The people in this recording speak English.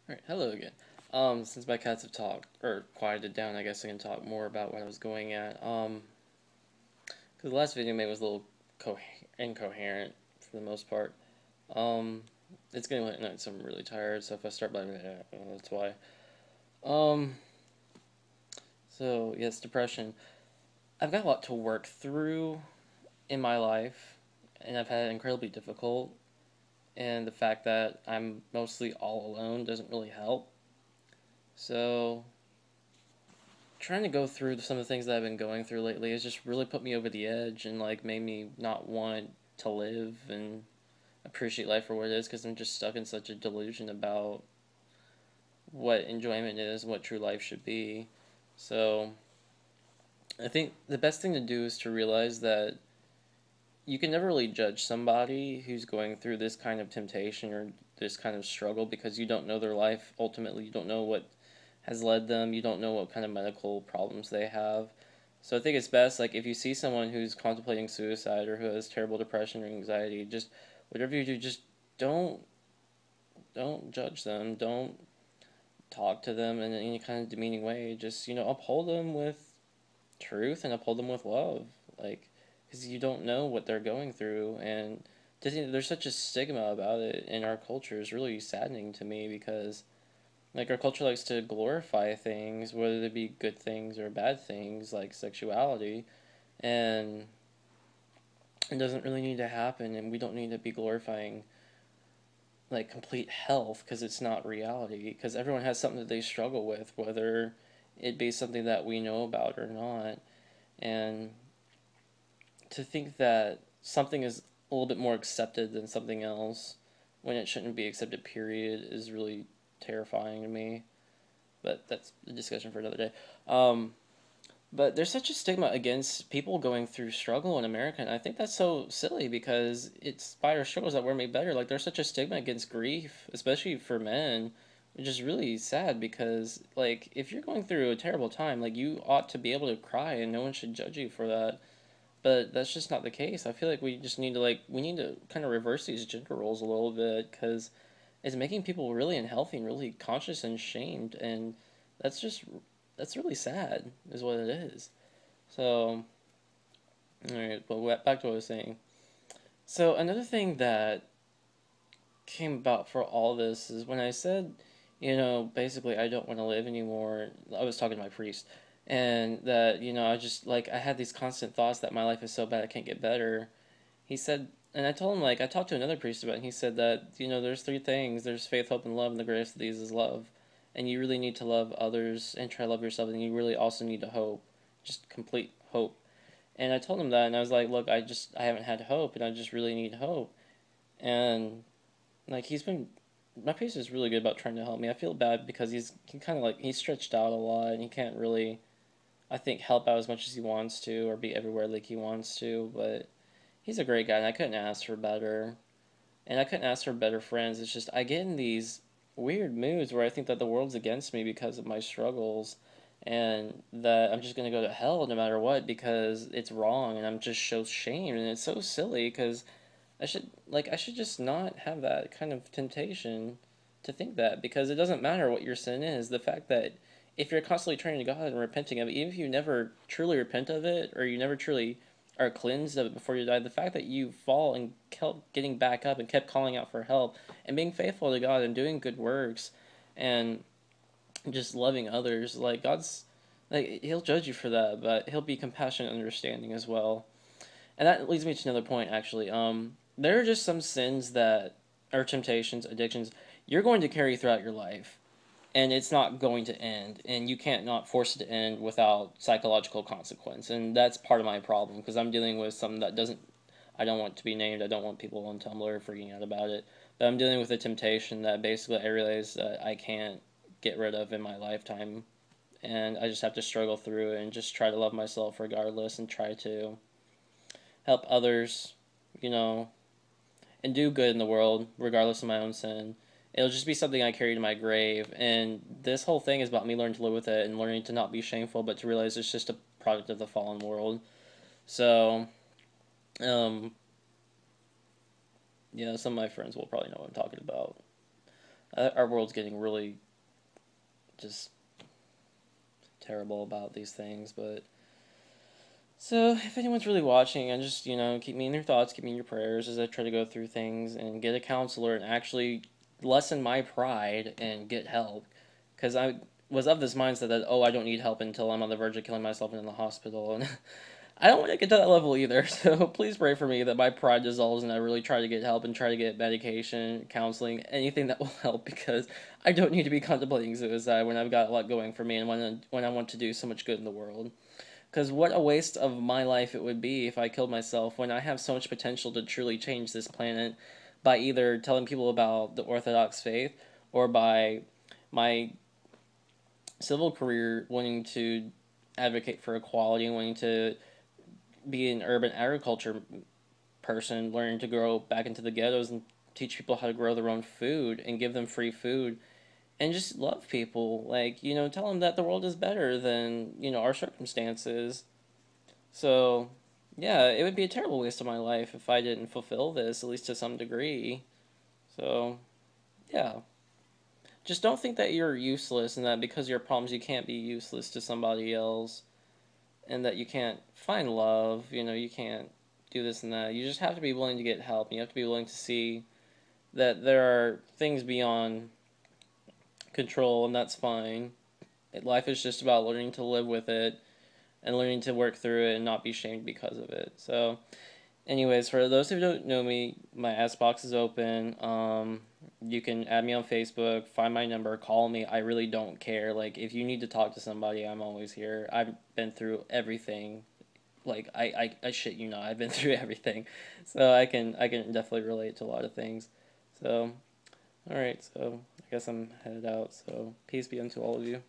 Alright, hello again. Since my cats have talked, or quieted down, I guess I can talk more about what I was going at. Because the last video I made was a little incoherent for the most part. Um, it's getting late at night, so I'm really tired, so if I start blaming it, that's why. Um, so, yes, depression. I've got a lot to work through in my life, and I've had it incredibly difficult, and the fact that I'm mostly all alone doesn't really help. So, trying to go through some of the things that I've been going through lately has just really put me over the edge and like made me not want to live and appreciate life for what it is because I'm just stuck in such a delusion about what enjoyment is, what true life should be. So I think the best thing to do is to realize that you can never really judge somebody who's going through this kind of temptation or this kind of struggle because you don't know their life. Ultimately, you don't know what has led them. You don't know what kind of medical problems they have. So I think it's best, like, if you see someone who's contemplating suicide or who has terrible depression or anxiety, just whatever you do, just don't don't judge them. Don't talk to them in any kind of demeaning way. Just uphold them with truth and uphold them with love, like, because you don't know what they're going through, and to think that there's such a stigma about it in our culture is really saddening to me because like our culture likes to glorify things, whether they be good things or bad things, like sexuality, and it doesn't really need to happen, and we don't need to be glorifying like complete health because it's not reality. Because everyone has something that they struggle with, whether it be something that we know about or not, and to think that something is a little bit more accepted than something else when it shouldn't be accepted, period, is really terrifying to me. But that's a discussion for another day. Um, but there's such a stigma against people going through struggle in America, and I think that's so silly because it's by our struggles that we're made better. Like there's such a stigma against grief, especially for men, which is really sad because like if you're going through a terrible time, like you ought to be able to cry and no one should judge you for that. But that's just not the case. I feel like we just need to we need to kind of reverse these gender roles a little bit because it's making people really unhealthy and really conscious and shamed, and that's just that's really sad, is what it is. So, all right, but back to what I was saying. So another thing that came about for all this is when I said, basically I don't want to live anymore. I was talking to my priest, and that I just like I had these constant thoughts that my life is so bad I can't get better. He said, and I told him, like, I talked to another priest about it, and he said that, there's three things: there's faith, hope, and love, and the greatest of these is love. And you really need to love others and try to love yourself, and you really also need to hope, just complete hope. And I told him that, and I was like, look, I haven't had hope, and I just really need hope. And, like, my priest is really good about trying to help me. I feel bad because he kind of, like, he's stretched out a lot, and he can't really, I think, help out as much as he wants to, or be everywhere like he wants to, but he's a great guy, and I couldn't ask for better. And I couldn't ask for better friends. It's just I get in these weird moods where I think that the world's against me because of my struggles, and that I'm just gonna go to hell no matter what because it's wrong, and I'm just so shamed, and it's so silly because I should just not have that kind of temptation to think that because it doesn't matter what your sin is. The fact that if you're constantly turning to God and repenting of it, even if you never truly repent of it or you never truly are cleansed of it before you die, the fact that you fall and kept getting back up and kept calling out for help and being faithful to God and doing good works and just loving others, like God's like He'll judge you for that, but He'll be compassionate and understanding as well. And that leads me to another point, actually. There are just some sins that are temptations, addictions, you're going to carry throughout your life, and it's not going to end, and you can't not force it to end without psychological consequence. And that's part of my problem because I'm dealing with something that doesn't. I don't want to be named. I don't want people on Tumblr freaking out about it. But I'm dealing with a temptation that basically I realize that I can't get rid of in my lifetime, and I just have to struggle through it and just try to love myself regardless and try to help others, you know, and do good in the world, regardless of my own sin. It'll just be something I carry to my grave. And this whole thing is about me learning to live with it and learning to not be shameful, but to realize it's just a product of the fallen world. So, um, some of my friends will probably know what I'm talking about. Our world's getting really just terrible about these things, but so if anyone's really watching, and just keep me in your thoughts, keep me in your prayers as I try to go through things and get a counselor and actually lessen my pride and get help, because I was of this mindset that I don't need help until I'm on the verge of killing myself and in the hospital, and I don't want to get to that level either. So please pray for me that my pride dissolves and I really try to get help and try to get medication, counseling, anything that will help, because I don't need to be contemplating suicide when I've got a lot going for me and when I want to do so much good in the world. Because what a waste of my life it would be if I killed myself when I have so much potential to truly change this planet by either telling people about the Orthodox faith or by my civil career wanting to advocate for equality and wanting to be an urban agriculture person, learning to grow back into the ghettos and teach people how to grow their own food and give them free food and just love people. Like, tell them that the world is better than, our circumstances. So, yeah, it would be a terrible waste of my life if I didn't fulfill this, at least to some degree. So, yeah. Just don't think that you're useless and that because of your problems you can't be useless to somebody else and that you can't find love, you can't do this and that. You just have to be willing to get help. You have to be willing to see that there are things beyond control, and that's fine. Life is just about learning to live with it and learning to work through it and not be shamed because of it. So, anyways, for those who don't know me, my ask box is open. You can add me on Facebook, find my number, call me. I really don't care. Like, if you need to talk to somebody, I'm always here. I've been through everything. Like, I shit you not, I've been through everything. So I can definitely relate to a lot of things. So, alright, so I guess I'm headed out. So, peace be unto all of you.